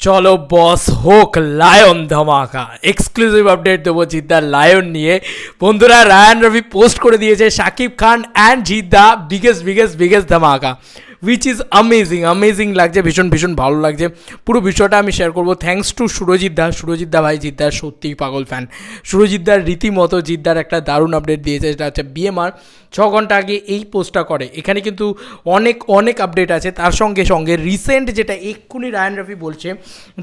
চলো বস হোক লায়ন ধামাকা এক্সক্লুসিভ আপডেট দেবো জিদ্দার লায়ন নিয়ে। বন্ধুরা, রায়ান রফি পোস্ট করে দিয়েছে শাকিব খান অ্যান্ড জিদ্দা বিগেস্ট ধামাকা, উইচ ইজ অ্যামেজিং লাগছে, ভীষণ ভালো লাগছে। পুরো বিষয়টা আমি শেয়ার করবো থ্যাঙ্কস টু সুরজিৎদা ভাই। জিদ্দার সত্যিই পাগল ফ্যান। সুরজিৎদার রীতিমতো জিদ্দার একটা দারুণ আপডেট দিয়েছে, সেটা হচ্ছে বিএমআর 6 ঘন্টা আগে এই পোস্টটা করে। এখানে কিন্তু অনেক আপডেট আছে। তার সঙ্গে রিসেন্ট যেটা এক্ষুনি রায়ান রফি বলছে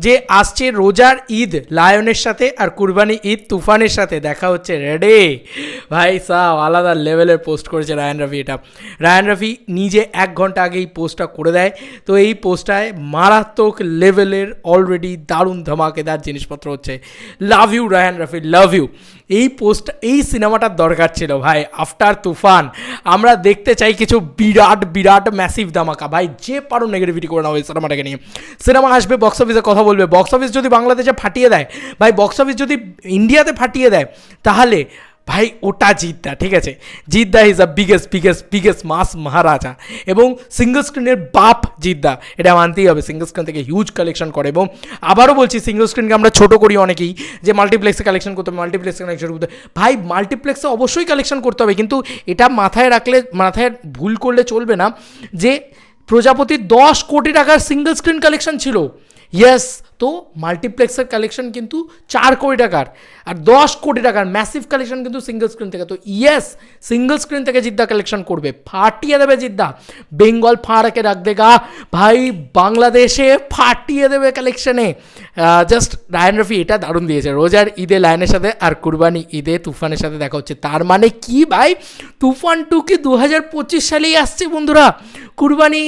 যে আসছে রোজার ঈদ লায়নের সাথে আর কুরবানি ঈদ তুফানের সাথে দেখা হচ্ছে রেডে। ভাই সাহ আলাদা লেভেলের পোস্ট করেছে রায়ান রফি। এটা রায়ান রফি নিজে 1 ঘন্টা আগে এই পোস্টটা করে দেয়। তো এই পোস্টটায় মারাত্মক লেভেলের অলরেডি দারুণ ধামাকেদার জিনিসপত্র হচ্ছে। Love you Raihan Rafi, love you. এই সিনেমাটার দরকার ছিল ভাই। আফটার তুফান আমরা দেখতে চাই কিছু বিরাট ম্যাসিভ ধামাকা। ভাই যে পারো নেগেটিভিটি করে নাও এই সিনেমাটাকে নিয়ে। সিনেমা আসবে, বক্স অফিসে কথা বলবে। বক্স অফিস যদি বাংলাদেশে ফাটিয়ে দেয় ভাই, বক্স অফিস যদি ইন্ডিয়াতে ফাটিয়ে দেয়, তাহলে ভাই ওটা জিদ্দা, ঠিক আছে? জিদ্দা ইজ আ বিগেস্ট মাস মহারাজা এবং সিঙ্গল স্ক্রিনের বাপ জিদ্দা, এটা মানতেই হবে। সিঙ্গল স্ক্রিন থেকে হিউজ কালেকশন করে এবং আবারও বলছি, সিঙ্গল স্ক্রিনকে আমরা ছোটো করি অনেকেই, যে মাল্টিপ্লেক্সে কালেকশন করতে হবে, ভাই মাল্টিপ্লেক্সে অবশ্যই কালেকশন করতে হবে, কিন্তু এটা মাথায় ভুল করলে চলবে না যে প্রজাপতির 10 কোটি টাকার সিঙ্গল স্ক্রিন কালেকশন ছিল। ইয়েস, তো মাল্টিপ্লেক্সের কালেকশন কিন্তু 4 কোটি টাকার আর 10 কোটি টাকার ম্যাসিভ কালেকশন কিন্তু সিঙ্গল স্ক্রিন থেকে। তো ইয়েস, সিঙ্গল স্ক্রিন থেকে জিদ্দা কালেকশন করবে, ফাটিয়ে দেবে জিদ্দা। বেঙ্গল ফাঁড়াকে রাখ দেগা ভাই, বাংলাদেশে ফাটিয়ে দেবে কালেকশনে। জাস্ট রায়ান রফি এটা দারুণ দিয়েছে। রোজার ঈদে লায়নের সাথে আর কুরবানি ঈদে তুফানের সাথে দেখা হচ্ছে। তার মানে কি ভাই, তুফান 2 কি 2025 সালেই আসছে বন্ধুরা? কুরবানি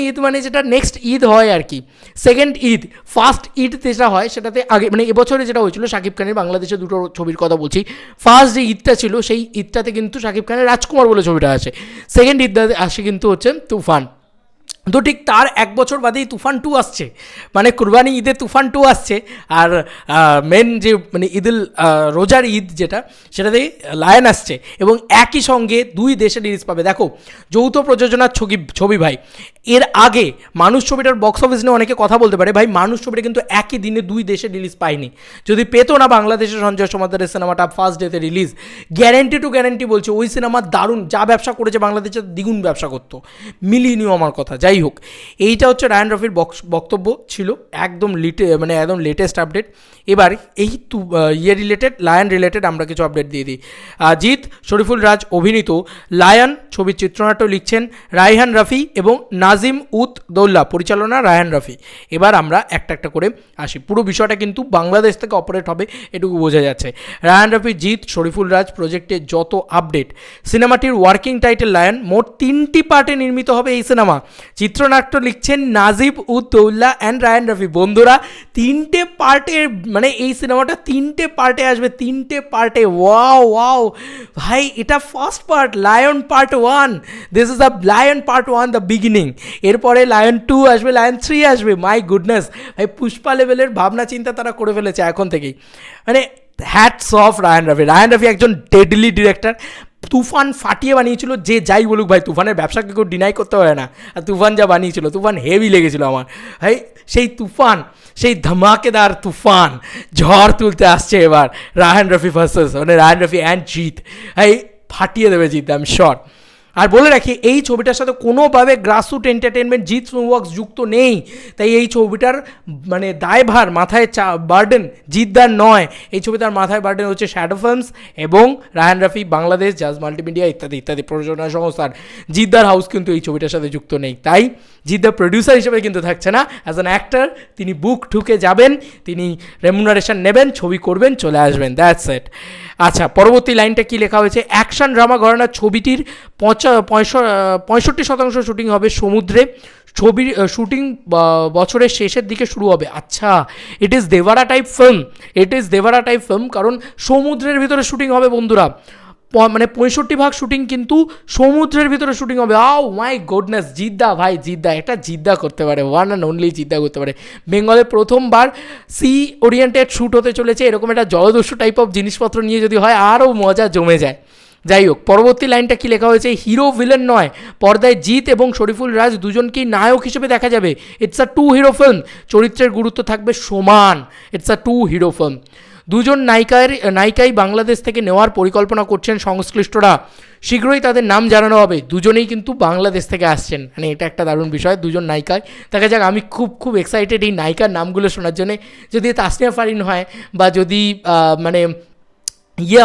ঈদ মানে যেটা নেক্সট ঈদ হয় আর কি, সেকেন্ড ঈদ। ফার্স্ট ঈদ যেটা হয় সেটাতে আগে, মানে এবছরে যেটা হয়েছিল শাকিব খানের, বাংলাদেশে দুটো ছবির কথা বলছি, ফার্স্ট যে ঈদটা ছিল সেই ঈদটাতে কিন্তু শাকিব খানের রাজকুমার বলে ছবিটা আসে। সেকেন্ড ঈদটাতে আসে কিন্তু হচ্ছে তুফান। তো ঠিক তার 1 বছর বাদেই তুফান 2 আসছে, মানে কুরবানি ঈদে তুফান 2 আসছে। আর মেন যে মানে রোজার ঈদ যেটা, সেটাতে লায়ন আসছে এবং একই সঙ্গে 2 দেশে রিলিজ পাবে। দেখো, যৌথ প্রযোজনার ছবি ভাই। এর আগে মানুষ ছবিটার বক্স অফিস নিয়ে অনেকে কথা বলতে পারে, ভাই মানুষ ছবিটা কিন্তু একই দিনে 2 দেশে রিলিজ পায়নি। যদি পেতো না বাংলাদেশের সঞ্জয় সমাদারের সিনেমাটা ফার্স্ট ডেতে রিলিজ, গ্যারেন্টি বলছে ওই সিনেমা দারুণ, যা ব্যবসা করেছে বাংলাদেশে দ্বিগুণ ব্যবসা করতো। মিলিনিও আমার কথা। যাই হোক, এইটা হচ্ছে রায়ান রফির বক্তব্য ছিল, একদম লেটেস্ট আপডেট। এবার এই লায়ন রিলেটেড আমরা কিছু আপডেট দিয়ে দিই। জিৎ শরীফুল রাজ অভিনীত লায়ন ছবির চিত্রনাট্য লিখছেন রায়হান রফি এবং নাজিম উদ দৌল্লা, পরিচালনা রায়হান রফি। এবার আমরা একটা করে আসি। পুরো বিষয়টা কিন্তু বাংলাদেশ থেকে অপারেট হবে, এটুকু বোঝা যাচ্ছে। রায়হান রফি, জিৎ, শরীফুল রাজ প্রজেক্টে যত আপডেট। সিনেমাটির ওয়ার্কিং টাইটেল লায়ন, মোট 3টি পার্টে নির্মিত হবে এই সিনেমা। চিত্রনাট্য লিখছেন নাজিব উদ দৌল্লা অ্যান্ড রায়ান রফি। বন্ধুরা, 3টে পার্টে, মানে এই সিনেমাটা 3টে পার্টে আসবে, 3টে পার্টে। ওয়াও ভাই, এটা first part, lion part 1। This is the lion part 1, the beginning. এরপরে লায়ন 2 আসবে, লায়ন 3 আসবে। মাই গুডনেস ভাই, পুষ্পা লেভেলের ভাবনা চিন্তা তারা করে ফেলেছে এখন থেকেই। মানে হ্যাটস অফ রায়ান রফি একজন ডেডলি ডিরেক্টর। তুফান ফাটিয়ে বানিয়েছিল, যে যাই বলুক ভাই, তুফানের ব্যবসাকে কেউ ডিনাই করতে পারে না। আর তুফান যা বানিয়েছিল, তুফান হেভি লেগেছিল আমার ভাই। সেই ধামাকেদার তুফান ঝড় তুলতে আসছে এবার রায়ান রফি ভার্সেস, মানে রায়ান রফি অ্যান্ড জিৎ। ভাই ফাটিয়ে দেবে জিৎ, আই এম শিওর। আর বলে রাখি, এই ছবিটার সাথে কোনোভাবে গ্রাসরুট এন্টারটেনমেন্ট জিৎ ফিল্মওয়ার্কস যুক্ত নেই। তাই এই ছবিটার মানে দায়ভার, মাথায় বার্ডেন জিদ্দার নয়। এই ছবিটার মাথায় বার্ডেন হচ্ছে শ্যাডো ফিল্মস এবং রায়ান রফি বাংলাদেশ, জাজ মাল্টিমিডিয়া ইত্যাদি প্রযোজনা সংস্থার। জিদ্দার হাউস কিন্তু এই ছবিটার সাথে যুক্ত নেই। তাই জিদ্দার প্রডিউসার হিসেবে কিন্তু থাকছে না, অ্যাজ অ্যান অ্যাক্টর তিনি বুক ঠুকে যাবেন, তিনি রেমুনারেশন নেবেন, ছবি করবেন, চলে আসবেন, দ্যাটস ইট। আচ্ছা, পরবর্তী লাইনটা কি লেখা হয়েছে? অ্যাকশন ড্রামা ঘরানার ছবিটির 65% শুটিং হবে সমুদ্রে। ছবির শুটিং বছরের শেষের দিকে শুরু হবে। আচ্ছা, it is Devara type film, কারণ সমুদ্রের ভিতরে শুটিং হবে বন্ধুরা। মানে 65% শুটিং কিন্তু সমুদ্রের ভিতরে শুটিং হবে। মাই গুডনেস, জিদ্দা এটা জিদ্দা করতে পারে, ওয়ান অ্যান্ড অনলি জিদ্দা করতে পারে। বেঙ্গলে প্রথমবার সি ওরিয়েন্টেড শ্যুট হতে চলেছে, এরকম একটা জলদস্যু টাইপ অফ জিনিসপত্র নিয়ে যদি হয় আরও মজা জমে যায়। যাই হোক, পরবর্তী লাইনটা কি লেখা হয়েছে, হিরো ভিলেন নয়, পর্দায় জিৎ এবং শরীফুল রাজ দুজনকেই নায়ক হিসেবে দেখা যাবে। ইটস আ 2 হিরো ফিল্ম, চরিত্রের গুরুত্ব থাকবে সমান। It's a 2 hero film. দুজন নায়িকাই বাংলাদেশ থেকে নেওয়ার পরিকল্পনা করছেন সংশ্লিষ্টরা, শীঘ্রই তাদের নাম জানানো হবে। দুজনেই কিন্তু বাংলাদেশ থেকে আসছেন, মানে এটা একটা দারুণ বিষয়, দুজন নায়িকায়। দেখা যাক, আমি খুব এক্সাইটেড এই নায়িকার নামগুলো শোনার জন্যে। যদি তাসনিয়া ফারিন হয় বা যদি মানে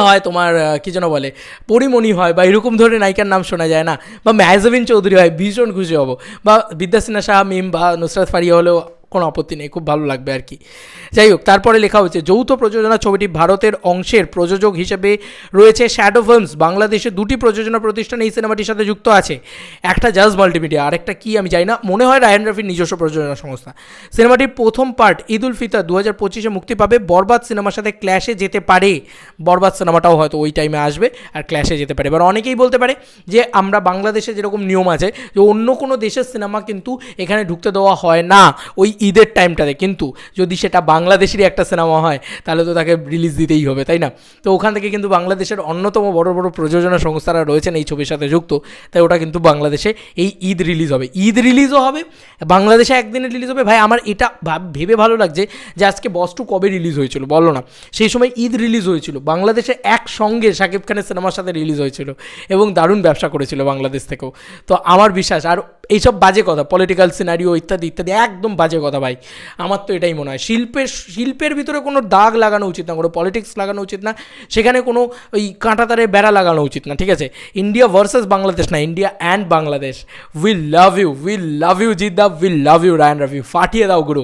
হয় তোমার কী যেন বলে পরিমণি হয় বা এরকম ধরনের নায়িকার নাম শোনা যায় না, বা মেহজাবিন চৌধুরী হয়, ভীষণ খুশি হব, বা বিদ্যা সিনহা শাহ মিম বা নুসরাত ফারিয়া হলেও কোনো আপত্তি নেই, খুব ভালো লাগবে আর কি। যাই হোক, তারপরে লেখা হচ্ছে যৌথ প্রযোজনা ছবিটি ভারতের অংশের প্রযোজক হিসেবে রয়েছে শ্যাডো ফিল্মস। বাংলাদেশে 2টি প্রযোজনা প্রতিষ্ঠান এই সিনেমাটির সাথে যুক্ত আছে, একটা জাজ মাল্টিমিডিয়া, আরেকটা কি আমি জানি না, মনে হয় রায়ান রাফির নিজস্ব প্রযোজনা সংস্থা। সিনেমাটির প্রথম পার্ট ঈদ উল ফিতর 2025-এ মুক্তি পাবে। বরবাদ সিনেমার সাথে ক্ল্যাশে যেতে পারে, বরবাদ সিনেমাটাও হয়তো ওই টাইমে আসবে আর ক্ল্যাশে যেতে পারে। এবার অনেকেই বলতে পারে যে আমরা বাংলাদেশে যেরকম নিয়ম আছে যে অন্য কোনো দেশের সিনেমা কিন্তু এখানে ঢুকতে দেওয়া হয় না ওই ঈদের টাইমটাতে, কিন্তু যদি সেটা বাংলাদেশেরই একটা সিনেমা হয় তাহলে তো তাকে রিলিজ দিতেই হবে, তাই না? তো ওখান থেকে কিন্তু বাংলাদেশের অন্যতম বড় বড় প্রযোজনা সংস্থারা রয়েছেন এই ছবির সাথে যুক্ত, তাই ওটা কিন্তু বাংলাদেশে এই ঈদ রিলিজ হবে, ঈদ রিলিজও হবে, বাংলাদেশে একদিনে রিলিজ হবে। ভাই আমার এটা ভেবে ভালো লাগছে যে আজকে বস 2 কবে রিলিজ হয়েছিল বলো না, সেই সময় ঈদ রিলিজ হয়েছিল, বাংলাদেশে একসঙ্গে শাকিব খানের সিনেমার সাথে রিলিজ হয়েছিল এবং দারুণ ব্যবসা করেছিল বাংলাদেশ থেকেও। তো আমার বিশ্বাস, আর এইসব বাজে কথা, পলিটিক্যাল সিনারিও ইত্যাদি ইত্যাদি একদম বাজে কথা ভাই, আমার তো এটাই মনে হয়। শিল্পের ভিতরে কোনো দাগ লাগানো উচিত না, কোনো পলিটিক্স লাগানো উচিত না, সেখানে কোনো ওই কাঁটাতারে বেড়া লাগানো উচিত না, ঠিক আছে? ইন্ডিয়া ভার্সেস বাংলাদেশ না, India and Bangladesh. We love you জিদ্দা, we love you Raihan Rafi, ফাটিয়ে দাও গুরু।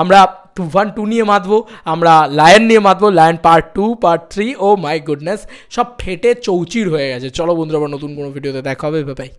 আমরা তুফান 2 নিয়ে মাতবো, আমরা লায়ন নিয়ে মাতবো, lion part 2, part 3, oh my goodness, সব ফেটে চৌচির হয়ে গেছে। চলো বন্ধুরা, আবার নতুন কোনো ভিডিওতে দেখা হবে, বাই।